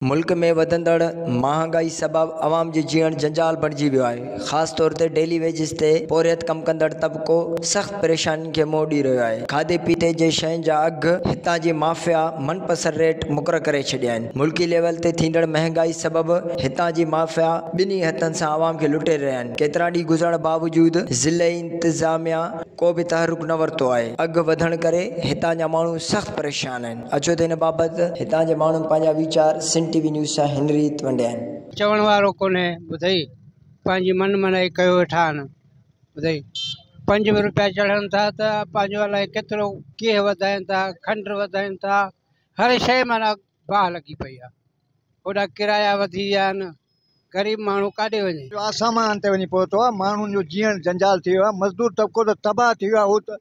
मुल्क में वधंदड़ महांगाई सबब अवाम जो जीवन जंजाल बणिजी वियो आहे। ख़ास तौर ते डेली वेजिस ते पोरियत कम कंदड़ तबको सख्त परेशानी के मुंहुं ॾेई रहियो आहे। खाधे पीते जे शयुनि जा अघ हितां जी माफ़िया मनपसंद रेट मुक़रर करे छॾिया आहिनि। मुल्की लेवल ते थींदड़ महांगाई सबब हितां जी माफ़िया ॿिन्ही हथनि सां अवाम खे लुटे रहिया आहिनि। केतिरा ॾींहं गुज़रण बावजूद ज़िले इंतज़ामिया को बि तहरुक न वरितो आहे। अघ वधण करे हितां जा माण्हू सख्त परेशान आहिनि। अचो त हिन बाबति हितां जे माण्हुनि पंहिंजा वीचार सिंध टीवी न्यूज़ सां हिन रीति वंडिया आहिनि। चवण वारो कोन्हे ॿुधई पंहिंजी मन मनाई कयो वेठा आहिनि। ॿुधई 5 रुपया चढ़नि था त पंहिंजो अलाए केतिरो कीअं वधाइनि था, खंड वधाइनि था, हर शइ माना बाहि लॻी पई आहे। होॾा किराया वधी विया आहिनि, ग़रीब माण्हू काॾे वञे। आसामान ते वञी पहुतो आहे। माण्हुनि जो जीअण जंजाल थी वियो आहे। मज़दूर तबिको त तबाह थी वियो आहे। उहो त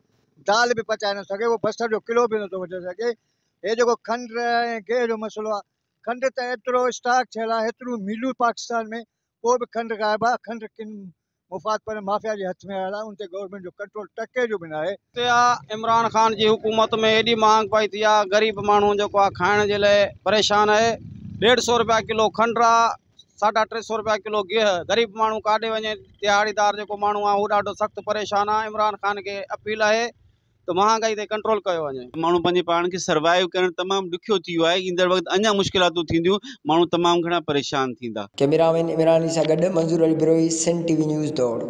दाल बि पचाए न सघे, उहो बसर जो किलो बि नथो वठे सघे। हे जेको खंड ऐं गिह जो मसइलो आहे, खंड त एतिरो स्टॉक थियल आहे, हेतिरियूं मिलूं पाकिस्तान में, को बि खंड गाइबु आहे। खंड किन मुफ़ाद पर माफ़िया जे हथ में आयल आहे। उन ते गवर्नमेंट जो कंट्रोल टके जो बि न आहे। इमरान खान जी हुकूमत में एॾी महांग पई थी आहे, ग़रीब माण्हू जेको आहे खाइण जे लाइ परेशान आहे। 150 रुपया किलो खंड आहे, 350 रुपया किलो गिह। ग़रीब माण्हू काॾे वञे? दिहाड़ीदार जेको माण्हू आहे उहो ॾाढो सख़्तु परेशान आहे। इमरान खान खे अपील आहे तो महांगाई ते कंट्रोल कयो वञे। माण्हू पंहिंजे पाण खे सर्वाइव करण तमामु ॾुखियो थी वियो आहे। ईंदड़ वक़्तु अञा मुश्किलातूं थींदियूं, माण्हू तमामु घणा परेशान थींदा। कैमरामैन इमरानी सां गॾु मंज़ूर अली बिरोई, सिंध टीवी न्यूज़ दौड़।